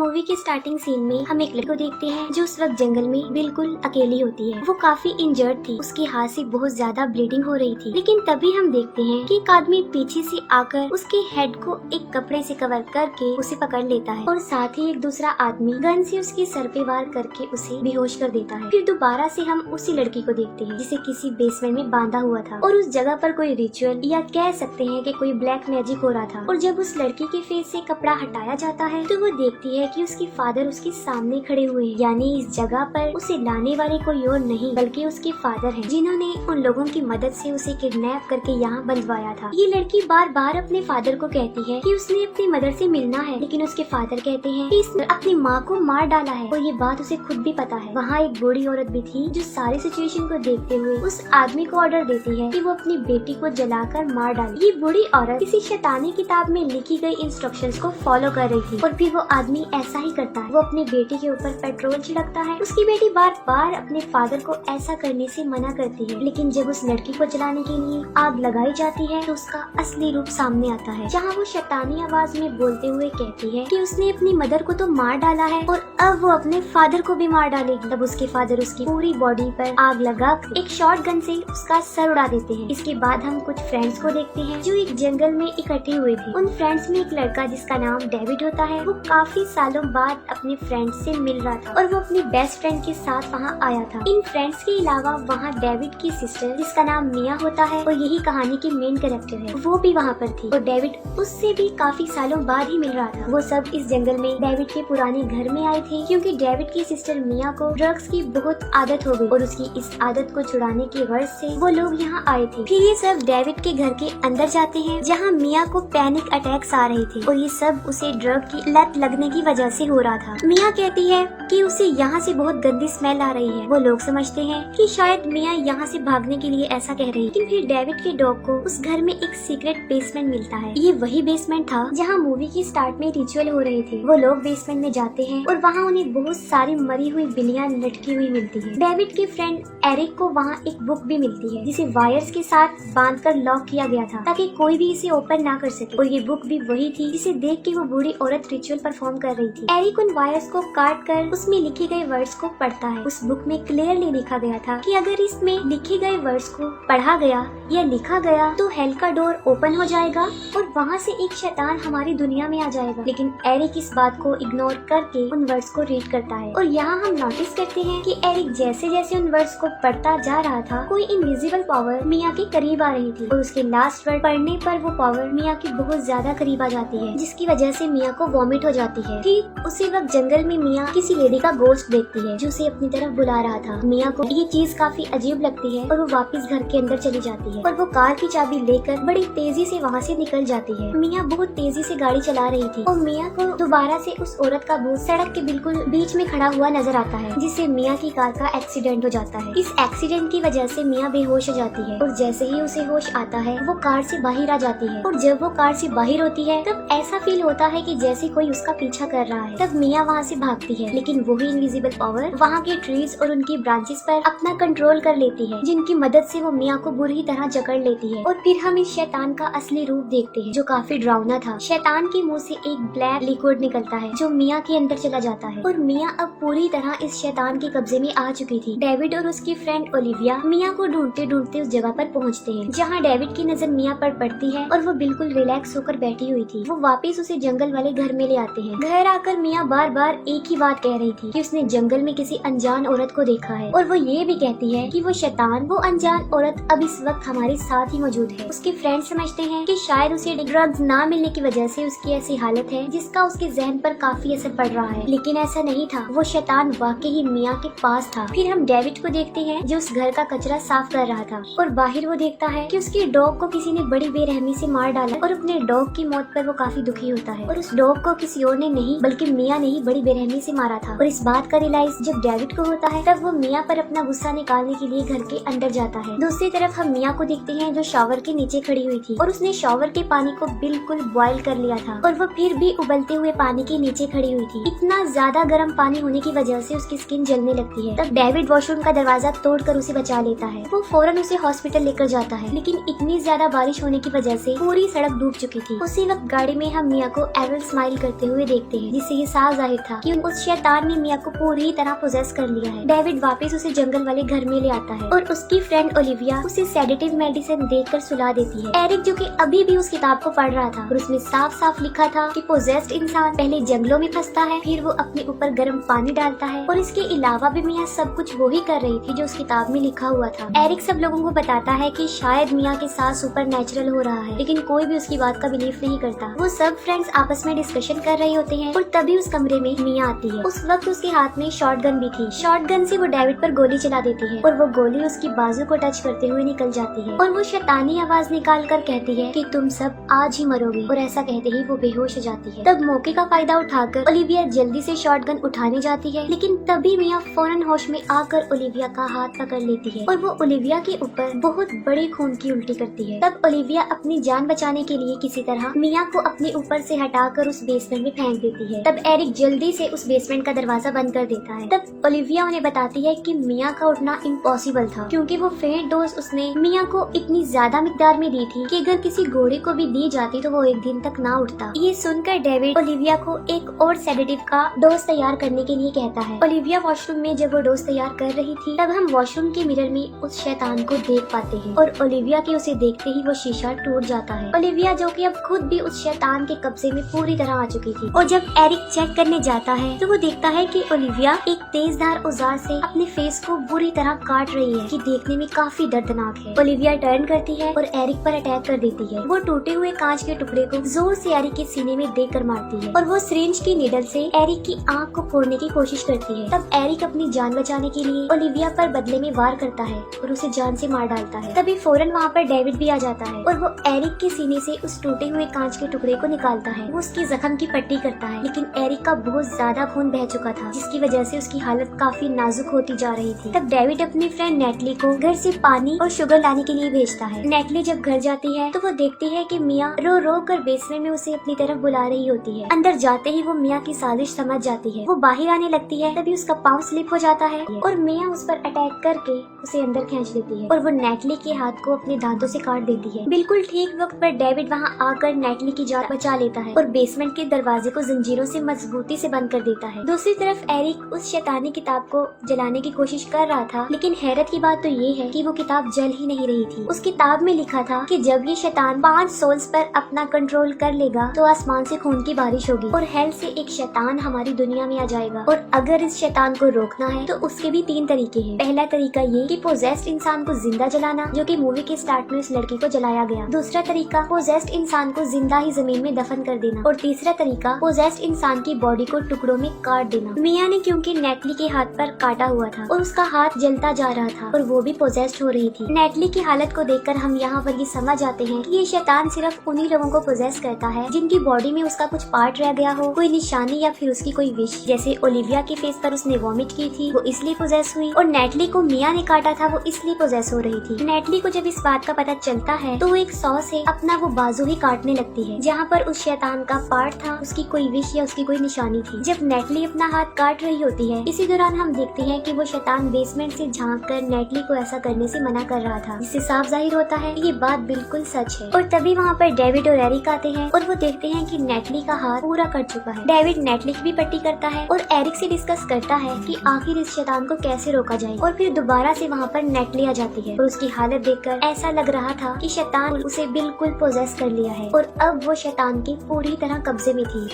Movie के starting scene में हम एक लड़की को देखते हैं जो उस वक्त जंगल में बिल्कुल अकेली होती है। वो काफी इंजर्ड थी, उसकी हाथ से बहुत ज्यादा ब्लीडिंग हो रही थी। लेकिन तभी हम देखते हैं कि एक आदमी पीछे से आकर उसके हेड को एक कपड़े से कवर करके उसे पकड़ लेता है और साथ ही एक दूसरा आदमी गन से उसके सर पे वार करके उसे बेहोश कर देता है। फिर दोबारा से हम उसी लड़की को देखते हैं जिसे किसी बेसमेंट में बांधा हुआ था और उस जगह पर कोई रिचुअल या कह सकते हैं कि कोई ब्लैक मैजिक हो रहा था। और जब उस लड़की के फेस से कपड़ा हटाया जाता है तो वो देखती है कि उसके फादर उसके सामने खड़े हुए हैं, यानी इस जगह पर उसे लाने वाले कोई और नहीं बल्कि उसके फादर हैं, जिन्होंने उन लोगों की मदद से उसे किडनैप करके यहाँ बंधवाया था। ये लड़की बार बार अपने फादर को कहती है कि उसने अपनी मदर से मिलना है, लेकिन उसके फादर कहते हैं कि इसने अपनी माँ को मार डाला है और ये बात उसे खुद भी पता है। वहाँ एक बूढ़ी औरत भी थी जो सारी सिचुएशन को देखते हुए उस आदमी को ऑर्डर देती है कि वो अपनी बेटी को जलाकर मार डाले। ये बूढ़ी औरत किसी शैतानी किताब में लिखी गई इंस्ट्रक्शंस को फॉलो कर रही थी और फिर वो आदमी ऐसा ही करता है। वो अपनी बेटी के ऊपर पेट्रोल छिड़कता है। उसकी बेटी बार बार अपने फादर को ऐसा करने से मना करती है, लेकिन जब उस लड़की को जलाने के लिए आग लगाई जाती है तो उसका असली रूप सामने आता है, जहाँ वो शैतानी आवाज में बोलते हुए कहती है कि उसने अपनी मदर को तो मार डाला है और अब वो अपने फादर को भी मार डालेगी। तब उसके फादर उसकी पूरी बॉडी पर आग लगा एक शॉर्ट गन से उसका सर उड़ा देते हैं। इसके बाद हम कुछ फ्रेंड्स को देखते हैं जो एक जंगल में इकट्ठे हुए थे। उन फ्रेंड्स में एक लड़का जिसका नाम डेविड होता है, वो काफी सालों बाद अपने फ्रेंड से मिल रहा था और वो अपनी बेस्ट फ्रेंड के साथ वहाँ आया था। इन फ्रेंड्स के अलावा वहाँ डेविड की सिस्टर जिसका नाम मिया होता है और यही कहानी की मेन कैरेक्टर है, वो भी वहाँ पर थी और डेविड उससे भी काफी सालों बाद ही मिल रहा था। वो सब इस जंगल में डेविड के पुराने घर में आए थे क्योंकि डेविड की सिस्टर मिया को ड्रग्स की बहुत आदत हो गई और उसकी इस आदत को छुड़ाने की गर्ज से वो लोग यहाँ आए थे। फिर ये सब डेविड के घर के अंदर जाते हैं जहाँ मिया को पैनिक अटैक्स आ रहे थे और ये सब उसे ड्रग की लत लगने की वजह से हो रहा था। मिया कहती है कि उसे यहाँ से बहुत गंदी स्मेल आ रही है। वो लोग समझते हैं कि शायद मिया यहाँ से भागने के लिए ऐसा कह रही है, लेकिन फिर डेविड के डॉग को उस घर में एक सीक्रेट बेसमेंट मिलता है। ये वही बेसमेंट था जहाँ मूवी की स्टार्ट में रिचुअल हो रहे थे। वो लोग बेसमेंट में जाते हैं और वहाँ उन्हें बहुत सारी मरी हुई बिल्लियाँ लटकी हुई मिलती है। डेविड के फ्रेंड एरिक को वहाँ एक बुक भी मिलती है जिसे वायर्स के साथ बांधकर लॉक किया गया था ताकि कोई भी इसे ओपन ना कर सके और ये बुक भी वही थी जिसे देख के वो बूढ़ी औरत रिचुअल परफॉर्म कर रही थी। एरिक उन वायर्स को काट कर उसमें लिखे गए वर्ड्स को पढ़ता है। उस बुक में क्लियरली लिखा गया था कि अगर इसमें लिखे गए वर्ड्स को पढ़ा गया या लिखा गया तो हेल का डोर ओपन हो जाएगा और वहाँ से एक शैतान हमारी दुनिया में आ जाएगा। लेकिन एरिक इस बात को इग्नोर करके उन वर्ड्स को रीड करता है और यहाँ हम नोटिस करते हैं कि एरिक जैसे जैसे उन वर्ड्स को पढ़ता जा रहा था कोई इनविजिबल पावर मिया के करीब आ रही थी और उसके लास्ट वर्ड पढ़ने पर वो पावर मिया के बहुत ज्यादा करीब आ जाती है जिसकी वजह से मिया को वॉमिट हो जाती है। ठीक उसी वक्त जंगल में मिया किसी लेडी का गोश्त देखती है जो उसे अपनी तरफ बुला रहा था। मिया को ये चीज काफी अजीब लगती है और वो वापस घर के अंदर चली जाती है और वो कार की चाबी लेकर बड़ी तेजी से वहाँ से निकल जाती है। मिया बहुत तेजी से गाड़ी चला रही थी और मिया को दोबारा से उस औरत का भूत सड़क के बिल्कुल बीच में खड़ा हुआ नजर आता है जिससे मिया की कार का एक्सीडेंट हो जाता है। इस एक्सीडेंट की वजह से मिया बेहोश हो जाती है और जैसे ही उसे होश आता है वो कार से बाहर आ जाती है और जब वो कार से बाहर होती है तब ऐसा फील होता है कि जैसे कोई उसका पीछा कर रहा है। तब मिया वहाँ से भागती है, लेकिन वही इनविजिबल पावर वहाँ के ट्रीज और उनकी ब्रांचेस पर अपना कंट्रोल कर लेती है जिनकी मदद से वो मिया को बुरी तरह जकड़ लेती है। और फिर हम इस शैतान का असली रूप देखते हैं जो काफी डरावना था। शैतान के मुंह से एक ब्लैक लिक्विड निकलता है जो मिया के अंदर चला जाता है और मिया अब पूरी तरह इस शैतान के कब्जे में आ चुकी थी। डेविड और उसकी फ्रेंड ओलिविया मिया को ढूंढते ढूंढते उस जगह पर पहुँचते हैं जहाँ डेविड की नजर मिया पर पड़ती है और वो बिल्कुल रिलैक्स होकर बैठी हुई थी। वो वापस उसे जंगल वाले घर में ले आते हैं। घर आकर मिया बार बार एक ही बात कह रही थी कि उसने जंगल में किसी अनजान औरत को देखा है और वो ये भी कहती है कि वो शैतान वो अनजान औरत अब इस वक्त हमारे साथ ही मौजूद है। उसके फ्रेंड समझते हैं कि शायद उसे ड्रग्स ना मिलने की वजह से उसकी ऐसी हालत है जिसका उसके जहन पर काफी असर पड़ रहा है, लेकिन ऐसा नहीं था। वो शैतान वाकई ही मिया के पास था। फिर हम डेविड को देखते हैं जो उस घर का कचरा साफ कर रहा था और बाहर वो देखता है कि उसके डॉग को किसी ने बड़ी बेरहमी से मार डाला और अपने डॉग की मौत पर वो काफी दुखी होता है और उस डॉग को किसी और ने नहीं बल्कि मिया ने ही बड़ी बेरहमी से मारा था। और इस बात का रियलाइज जब डेविड को होता है तब वो मिया पर अपना गुस्सा निकालने के लिए घर के अंदर जाता है। दूसरी तरफ हम मिया को देखते हैं जो शावर के नीचे खड़ी हुई थी और उसने शावर के पानी को बिल्कुल बॉयल कर लिया था और वो फिर भी उबलते हुए पानी के नीचे खड़ी हुई थी। इतना ज्यादा गर्म पानी होने की वजह से उसकी स्किन जलने लगती है। तब डेविड वॉशरूम का दरवाजा तोड़कर उसे बचा लेता है। वो फौरन उसे हॉस्पिटल लेकर जाता है, लेकिन इतनी ज्यादा बारिश होने की वजह से पूरी सड़क डूब चुकी थी। उसी वक्त गाड़ी में हम मिया को एरल स्माइल करते हुए देखते हैं हैं, जिससे ये साफ जाहिर था कि उस शैतान ने मिया को पूरी तरह पोजेस कर लिया है। डेविड वापस उसे जंगल वाले घर में ले आता है और उसकी फ्रेंड ओलिविया उसे सेडेटिव मेडिसिन देकर सुला देती है। एरिक जो कि अभी भी उस किताब को पढ़ रहा था और उसमें साफ साफ लिखा था कि पोजेस्ड इंसान पहले जंगलों में फंसता है, फिर वो अपने ऊपर गर्म पानी डालता है, और इसके अलावा भी मिया सब कुछ वो ही कर रही थी जो उस किताब में लिखा हुआ था। एरिक सब लोगों को बताता है कि शायद मिया के साथ सुपर नेचुरल हो रहा है, लेकिन कोई भी उसकी बात का बिलीव नहीं करता। वो सब फ्रेंड्स आपस में डिस्कशन कर रहे होते हैं और तभी उस कमरे में मिया आती है। उस वक्त उसके हाथ में शॉटगन भी थी। शॉटगन से वो डेविड पर गोली चला देती है और वो गोली उसकी बाजू को टच करते हुए निकल जाती है और वो शैतानी आवाज निकाल कर कहती है कि तुम सब आज ही मरोगे, और ऐसा कहते ही वो बेहोश हो जाती है। तब मौके का फायदा उठाकर ओलिविया जल्दी से शॉटगन उठाने जाती है, लेकिन तभी मिया फौरन होश में आकर ओलिविया का हाथ पकड़ लेती है और वो ओलिविया के ऊपर बहुत बड़ी खून की उल्टी करती है। तब ओलिविया अपनी जान बचाने के लिए किसी तरह मिया को अपने ऊपर से हटाकर उस बेसमेंट में फेंक देती है। तब एरिक जल्दी से उस बेसमेंट का दरवाजा बंद कर देता है। तब ओलिविया उन्हें बताती है कि मिया का उठना इम्पॉसिबल था, क्योंकि वो फेंट डोज उसने मिया को इतनी ज्यादा मिकदार में दी थी कि अगर किसी घोड़े को भी दी जाती तो वो एक दिन तक ना उठता। ये सुनकर डेविड ओलिविया को एक और सेडेटिव का डोज तैयार करने के लिए कहता है। ओलिविया वॉशरूम में जब वो डोज तैयार कर रही थी, तब हम वॉशरूम के मिरर में उस शैतान को देख पाते हैं और ओलिविया के उसे देखते ही वो शीशा टूट जाता है। ओलिविया जो कि अब खुद भी उस शैतान के कब्जे में पूरी तरह आ चुकी थी, और जब एरिक चेक करने जाता है तो वो देखता है कि ओलिविया एक तेजधार औजार से अपने फेस को बुरी तरह काट रही है, कि देखने में काफी दर्दनाक है। ओलिविया टर्न करती है और एरिक पर अटैक कर देती है। वो टूटे हुए कांच के टुकड़े को जोर से एरिक के सीने में देकर मारती है और वो सिरिंज की नीडल से एरिक की आंख को फोड़ने की कोशिश करती है। तब एरिक अपनी जान बचाने के लिए ओलिविया पर बदले में वार करता है और उसे जान से मार डालता है। तभी फौरन वहाँ पर डेविड भी आ जाता है और वो एरिक के सीने से उस टूटे हुए कांच के टुकड़े को निकालता है। वो उसके जख्म की पट्टी करता है, लेकिन एरिक का बहुत ज्यादा खून बह चुका था, जिसकी वजह से उसकी हालत काफी नाजुक होती जा रही थी। तब डेविड अपनी फ्रेंड नेटली को घर से पानी और शुगर लाने के लिए भेजता है। नेटली जब घर जाती है तो वो देखती है कि मिया रो रो कर बेसमेंट में उसे अपनी तरफ बुला रही होती है। अंदर जाते ही वो मिया की साजिश समझ जाती है। वो बाहर आने लगती है, तभी उसका पाँव स्लिप हो जाता है और मिया उस पर अटैक करके उसे अंदर खींच लेती है और वो नेटली के हाथ को अपने दांतों से काट देती है। बिल्कुल ठीक वक्त पर डेविड वहाँ आकर नेटली की जान बचा लेता है और बेसमेंट के दरवाजे को जंजीरों से मजबूती से बंद कर देता है। दूसरी तरफ एरिक उस शैतानी किताब को जलाने की कोशिश कर रहा था, लेकिन हैरत की बात तो ये है कि वो किताब जल ही नहीं रही थी। उस किताब में लिखा था कि जब ये शैतान 5 सोल्स पर अपना कंट्रोल कर लेगा तो आसमान से खून की बारिश होगी और हेल से एक शैतान हमारी दुनिया में आ जाएगा, और अगर इस शैतान को रोकना है तो उसके भी 3 तरीके हैं। पहला तरीका ये कि पोजेस्ड इंसान को जिंदा जलाना, जो कि मूवी के स्टार्ट में उस लड़की को जलाया गया। दूसरा तरीका पोजेस्ड इंसान को जिंदा ही जमीन में दफन कर देना, और तीसरा तरीका पोजेस्ड इंसान की बॉडी को टुकड़ों में काट देना। मिया ने क्योंकि नेटली के हाथ पर काटा हुआ था और उसका हाथ जलता जा रहा था और वो भी पोजेस्ड हो रही थी। नेटली की हालत को देखकर हम यहाँ पर ये समझ आते हैं कि ये शैतान सिर्फ उन्हीं लोगों को पोजेस करता है जिनकी बॉडी में उसका कुछ पार्ट रह गया हो, कोई निशानी या फिर उसकी कोई विश। जैसे ओलिविया के फेस पर उसने वॉमिट की थी, वो इसलिए पोजेस हुई, और नेटली को मिया ने काटा था, वो इसलिए पोजेस हो रही थी। नेटली को जब इस बात का पता चलता है तो वो एक सॉ से अपना वो बाजू ही काटने लगती है जहाँ पर उस शैतान का पार्ट था, उसकी कोई विश या उसकी कोई निशानी थी। जब नेटली अपना हाथ काट रही होती है, इसी दौरान हम देखते हैं कि वो शैतान बेसमेंट से झांक कर नेटली को ऐसा करने से मना कर रहा था, जिससे साफ जाहिर होता है ये बात बिल्कुल सच है। और तभी वहाँ पर डेविड और एरिक आते हैं और वो देखते हैं कि नेटली का हाथ पूरा कट चुका है। डेविड नेटली की भी पट्टी करता है और एरिक से डिस्कस करता है कि आखिर इस शैतान को कैसे रोका जाए, और फिर दोबारा से वहाँ पर नेटली आ जाती है और उसकी हालत देखकर ऐसा लग रहा था कि शैतान उसे बिल्कुल पोजेस कर लिया है और अब वो शैतान के पूरी तरह कब्जे में थी।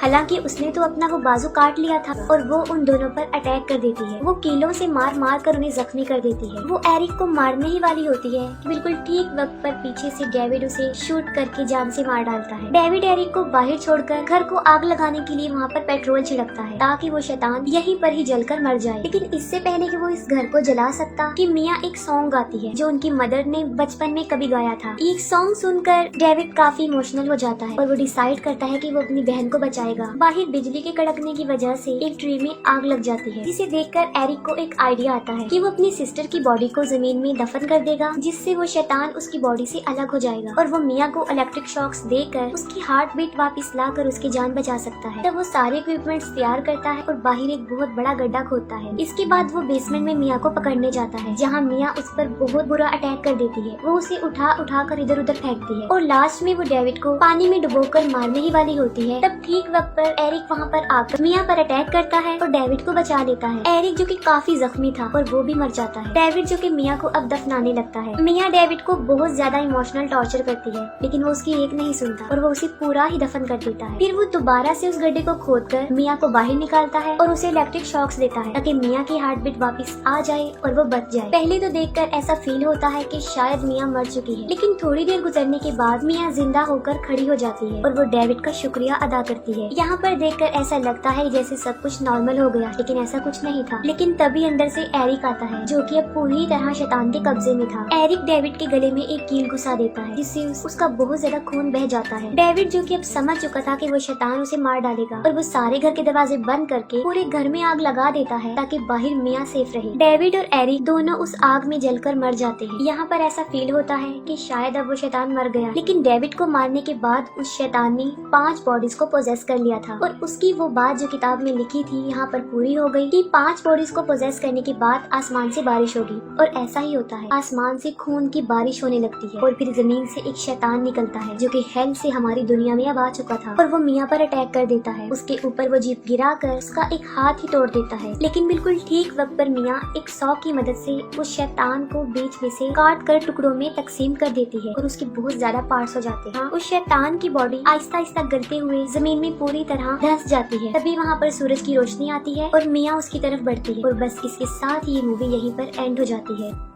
हालांकि उसने तो अपना वो बाजू काट लिया था और वो उन दोनों पर अटैक कर देती है। वो कीलों से मार मार कर उन्हें जख्मी कर देती है। वो एरिक को मारने ही वाली होती है कि बिल्कुल ठीक वक्त पर पीछे से डेविड उसे शूट करके जान से मार डालता है। डेविड एरिक को बाहर छोड़कर घर को आग लगाने के लिए वहाँ पर पेट्रोल छिड़कता है ताकि वो शैतान यहीं पर ही जलकर मर जाए। लेकिन इससे पहले कि वो इस घर को जला सकता कि मिया एक सॉन्ग गाती है जो उनकी मदर ने बचपन में कभी गाया था। एक सॉन्ग सुनकर डेविड काफी इमोशनल हो जाता है और वो डिसाइड करता है कि वो अपनी बहन को बचाएगा। बाहर बिजली के कड़कने की वजह से एक ट्री में आग लग जाती है, जिसे देखकर एरिक को एक आइडिया आता है कि वो अपनी सिस्टर की बॉडी को जमीन में दफन कर देगा, जिससे वो शैतान उसकी बॉडी से अलग हो जाएगा और वो मिया को इलेक्ट्रिक शॉक्स देकर उसकी हार्ट बीट वापस लाकर उसकी जान बचा सकता है। तब वो सारे इक्विपमेंट्स तैयार करता है और बाहर एक बहुत बड़ा गड्ढा खोदता है। इसके बाद वो बेसमेंट में मिया को पकड़ने जाता है, जहाँ मिया उस पर बहुत बुरा अटैक कर देती है। वो उसे उठा उठा कर इधर उधर फेंकती है और लास्ट में वो डेविड को पानी में डुबोकर मारने ही वाली होती है। तब ठीक वक्त वक्त पर एरिक वहाँ पर आकर मिया पर अटैक करता है और डेविड को बचा लेता है। एरिक जो कि काफी जख्मी था और वो भी मर जाता है। डेविड जो कि मिया को अब दफनाने लगता है। मिया डेविड को बहुत ज्यादा इमोशनल टॉर्चर करती है, लेकिन वो उसकी एक नहीं सुनता और वो उसे पूरा ही दफन कर देता है। फिर वो दोबारा से उस गड्ढे को खोदकर मिया को बाहर निकालता है और उसे इलेक्ट्रिक शॉक्स देता है ताकि मिया की हार्ट बीट वापस आ जाए और वो बच जाए। पहले तो देखकर ऐसा फील होता है कि शायद मिया मर चुकी है, लेकिन थोड़ी देर गुजरने के बाद मिया जिंदा होकर खड़ी हो जाती है और वो डेविड का शुक्रिया अदा करती है। यहाँ पर देखकर ऐसा लगता है जैसे सब कुछ नॉर्मल हो गया, लेकिन ऐसा कुछ नहीं था। लेकिन तभी अंदर से एरिक आता है जो कि अब पूरी तरह शैतान के कब्जे में था। एरिक डेविड के गले में एक कील घुसा देता है जिससे उसका बहुत ज्यादा खून बह जाता है। डेविड जो कि अब समझ चुका था कि वो शैतान उसे मार डालेगा और वो सारे घर के दरवाजे बंद करके पूरे घर में आग लगा देता है ताकि बाहर मिया सेफ रहे। डेविड और एरिक दोनों उस आग में जलकर मर जाते हैं। यहाँ पर ऐसा फील होता है कि शायद अब वो शैतान मर गया, लेकिन डेविड को मारने के बाद उस शैतान ने 5 बॉडीज को पोजेस कर लिया था और उसकी वो बात जो किताब में लिखी थी यहाँ पर पूरी हो गई कि 5 बॉडीज को पोजेस करने के बाद आसमान से बारिश होगी। और ऐसा ही होता है, आसमान से खून की बारिश होने लगती है और फिर जमीन से एक शैतान निकलता है जो कि हेल से हमारी दुनिया में अब आ चुका था और वो मिया पर अटैक कर देता है। उसके ऊपर वो जीप गिरा कर उसका एक हाथ ही तोड़ देता है, लेकिन बिल्कुल ठीक वक्त पर मिया एक सौ की मदद से उस शैतान को बीच में से काट कर टुकड़ों में तकसीम कर देती है और उसके बहुत ज्यादा पार्ट्स हो जाते हैं। उस शैतान की बॉडी आहिस्ता आहिस्ता गलते हुए जमीन में पूरी तरह धंस जाती है। तभी वहाँ पर सूरज की रोशनी आती है और मिया उसकी तरफ बढ़ती है और बस इसके साथ ही ये मूवी यहीं पर एंड हो जाती है।